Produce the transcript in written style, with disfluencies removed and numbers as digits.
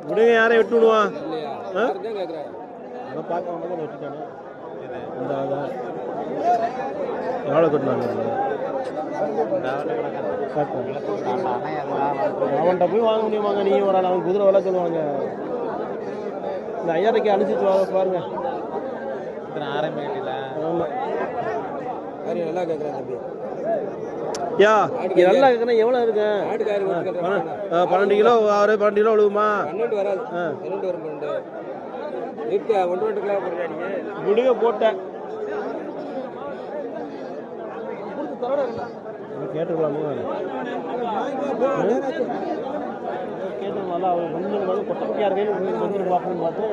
விடுங்க, யாரையும் விட்டு விடுவான். எவ்வளோ கட்டினாங்க அவன்கிட்ட போய் வாங்க முடியுமாங்க? நீ ஒரு ஆள் அவன் குதிரை விலை சொல்லுவாங்க. இந்த 5000 அனுப்பிச்சு பாருங்க. ஆமாம், நல்லா கேட்குறேன் தம்பி. யா இது நல்லா கேட்குறேன். எவ்வளோ இருக்கு? 12 கிலோ 12 கிலோ விழுகுமா? விடுங்க போட்டேன். கேட்டுக்கலாமா? கேட்டுக்கலாம்ல. அவர் கொஞ்சம் கொட்டை குட்டியாக இருக்கேன்னு கொஞ்சம் பார்க்கணும்னு பார்த்தேன்.